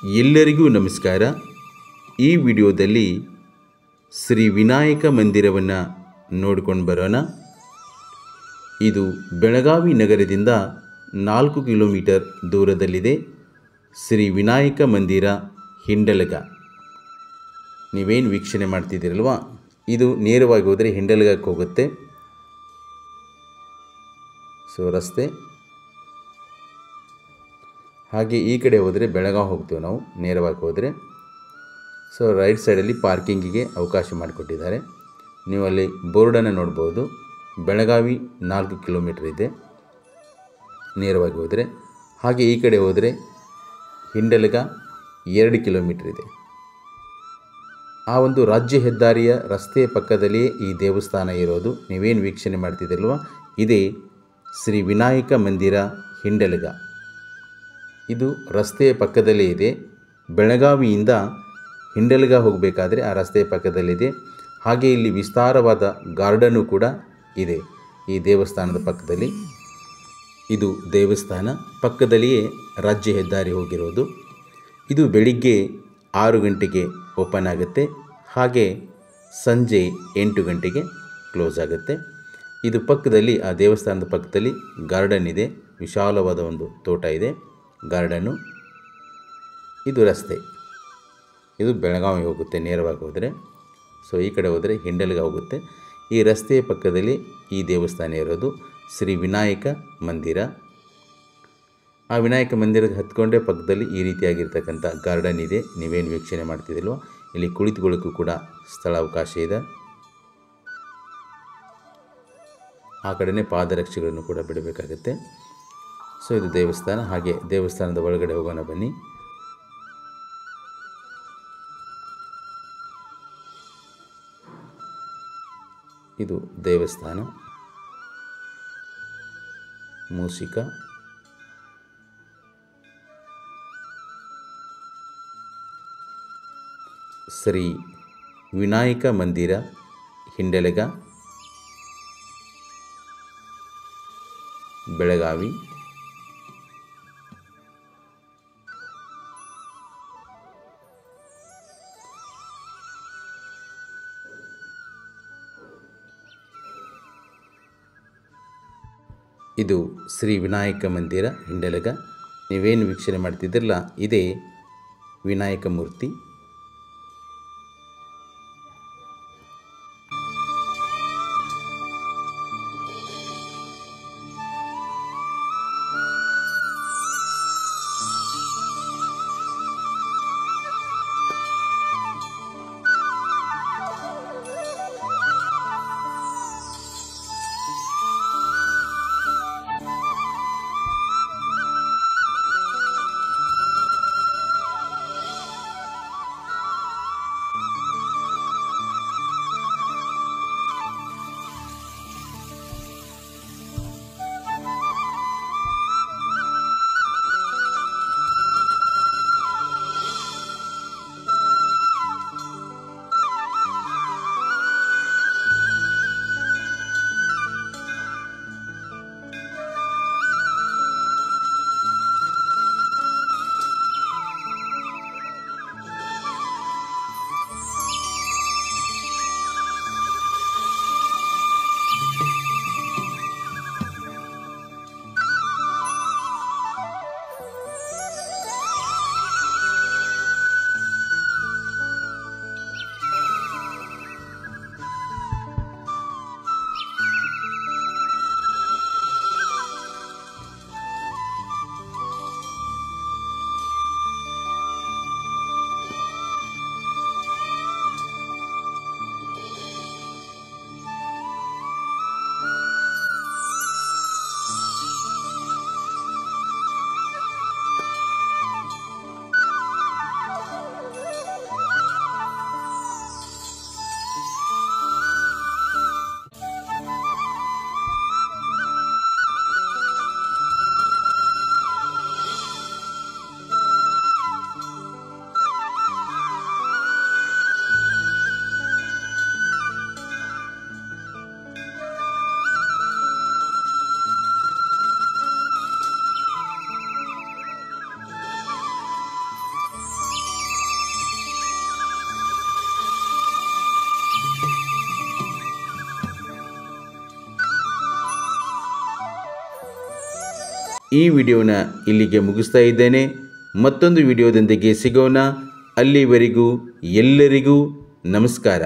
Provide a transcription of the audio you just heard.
ಎಲ್ಲರಿಗೂ ನಮಸ್ಕಾರ. ಈ ವಿಡಿಯೋದಲ್ಲಿ ಶ್ರೀ ವಿನಾಯಕ ಮಂದಿರವನ್ನು ನೋಡಿಕೊಂಡು ಬರೋಣ. ಇದು ಬೆಳಗಾವಿ ನಗರದಿಂದ 4 ಕಿಲೋಮೀಟರ್ ದೂರದಲ್ಲಿದೆ. ಶ್ರೀ ವಿನಾಯಕ ಮಂದಿರ ಹಿಂಡಲಗ. ನೀವೇನು ವೀಕ್ಷಣೆ ಮಾಡ್ತಿದ್ದೀರಲ್ವ, ಇದು ನೇರವಾಗಿ ಹೋದರೆ ಹಿಂಡಲಗಕ್ಕೆ ಹೋಗುತ್ತೆ. ರಸ್ತೆ ಹಾಗೆ ಈ ಕಡೆ ಹೋದರೆ ಬೆಳಗಾವಿ ಹೋಗ್ತೇವೆ ನಾವು ನೇರವಾಗಿ ಹೋದರೆ. ರೈಟ್ ಸೈಡಲ್ಲಿ ಪಾರ್ಕಿಂಗಿಗೆ ಅವಕಾಶ ಮಾಡಿಕೊಟ್ಟಿದ್ದಾರೆ. ನೀವು ಅಲ್ಲಿ ಬೋರ್ಡನ್ನು ನೋಡ್ಬೋದು. ಬೆಳಗಾವಿ 4 ಕಿಲೋಮೀಟರ್ ಇದೆ ನೇರವಾಗಿ ಹೋದರೆ. ಹಾಗೆ ಈ ಕಡೆ ಹೋದರೆ ಹಿಂಡಲಗ 2 ಕಿಲೋಮೀಟರ್ ಇದೆ. ಆ ಒಂದು ರಾಜ್ಯ ಹೆದ್ದಾರಿಯ ರಸ್ತೆಯ ಪಕ್ಕದಲ್ಲಿಯೇ ಈ ದೇವಸ್ಥಾನ ಇರೋದು. ನೀವೇನು ವೀಕ್ಷಣೆ ಮಾಡ್ತಿದ್ದೀರಲ್ವ, ಇದೇ ಶ್ರೀ ವಿನಾಯಕ ಮಂದಿರ ಹಿಂಡಲಗ. ಇದು ರಸ್ತೆಯ ಪಕ್ಕದಲ್ಲೇ ಇದೆ. ಬೆಳಗಾವಿಯಿಂದ ಹಿಂಡಲಗ ಹೋಗಬೇಕಾದ್ರೆ ಆ ರಸ್ತೆಯ ಪಕ್ಕದಲ್ಲಿದೆ. ಹಾಗೆ ಇಲ್ಲಿ ವಿಸ್ತಾರವಾದ ಗಾರ್ಡನ್ನು ಕೂಡ ಇದೆ ಈ ದೇವಸ್ಥಾನದ ಪಕ್ಕದಲ್ಲಿ. ಇದು ದೇವಸ್ಥಾನ ಪಕ್ಕದಲ್ಲಿಯೇ ರಾಜ್ಯ ಹೆದ್ದಾರಿ ಹೋಗಿರೋದು. ಇದು ಬೆಳಿಗ್ಗೆ 6 ಗಂಟೆಗೆ ಓಪನ್ ಆಗುತ್ತೆ, ಹಾಗೆ ಸಂಜೆ 8 ಗಂಟೆಗೆ ಕ್ಲೋಸ್ ಆಗುತ್ತೆ. ಇದು ಪಕ್ಕದಲ್ಲಿ, ಆ ದೇವಸ್ಥಾನದ ಪಕ್ಕದಲ್ಲಿ ಗಾರ್ಡನ್ ಇದೆ. ವಿಶಾಲವಾದ ಒಂದು ತೋಟ ಇದೆ, ಗಾರ್ಡನ್ನು. ಇದು ರಸ್ತೆ, ಇದು ಬೆಳಗಾವಿ ಹೋಗುತ್ತೆ ನೇರವಾಗಿ ಹೋದರೆ. ಈ ಕಡೆ ಹೋದರೆ ಹಿಂಡಲಗ ಹೋಗುತ್ತೆ. ಈ ರಸ್ತೆಯ ಪಕ್ಕದಲ್ಲಿ ಈ ದೇವಸ್ಥಾನ ಇರೋದು, ಶ್ರೀ ವಿನಾಯಕ ಮಂದಿರ. ಆ ವಿನಾಯಕ ಮಂದಿರದ ಹತ್ಕೊಂಡೇ ಪಕ್ಕದಲ್ಲಿ ಈ ರೀತಿಯಾಗಿರ್ತಕ್ಕಂಥ ಗಾರ್ಡನ್ ಇದೆ. ನೀವೇನು ವೀಕ್ಷಣೆ ಮಾಡ್ತಿದ್ದಿಲ್ವ, ಇಲ್ಲಿ ಕುಳಿತುಕೊಳ್ಳೋಕ್ಕೂ ಕೂಡ ಸ್ಥಳಾವಕಾಶ ಇದೆ. ಆ ಕಡೆಯೇ ಪಾದರಕ್ಷೆಗಳನ್ನು ಕೂಡ ಬಿಡಬೇಕಾಗತ್ತೆ. ಇದು ದೇವಸ್ಥಾನ. ಹಾಗೆ ದೇವಸ್ಥಾನದ ಒಳಗಡೆ ಹೋಗೋಣ ಬನ್ನಿ. ಇದು ದೇವಸ್ಥಾನ, ಮೂಸಿಕ. ಶ್ರೀ ವಿನಾಯಕ ಮಂದಿರ ಹಿಂಡಲಗ, ಬೆಳಗಾವಿ. ಇದು ಶ್ರೀ ವಿನಾಯಕ ಮಂದಿರ ಹಿಂಡಲಗ. ನೀವೇನು ವೀಕ್ಷಣೆ ಮಾಡ್ತಿದ್ದಿರಲ್ಲ, ಇದೇ ವಿನಾಯಕ ಮೂರ್ತಿ. ಈ ವಿಡಿಯೋನ ಇಲ್ಲಿಗೆ ಮುಗಿಸ್ತಾ ಇದ್ದೇನೆ. ಮತ್ತೊಂದು ವಿಡಿಯೋದೊಂದಿಗೆ ಸಿಗೋಣ. ಅಲ್ಲಿವರೆಗೂ ಎಲ್ಲರಿಗೂ ನಮಸ್ಕಾರ.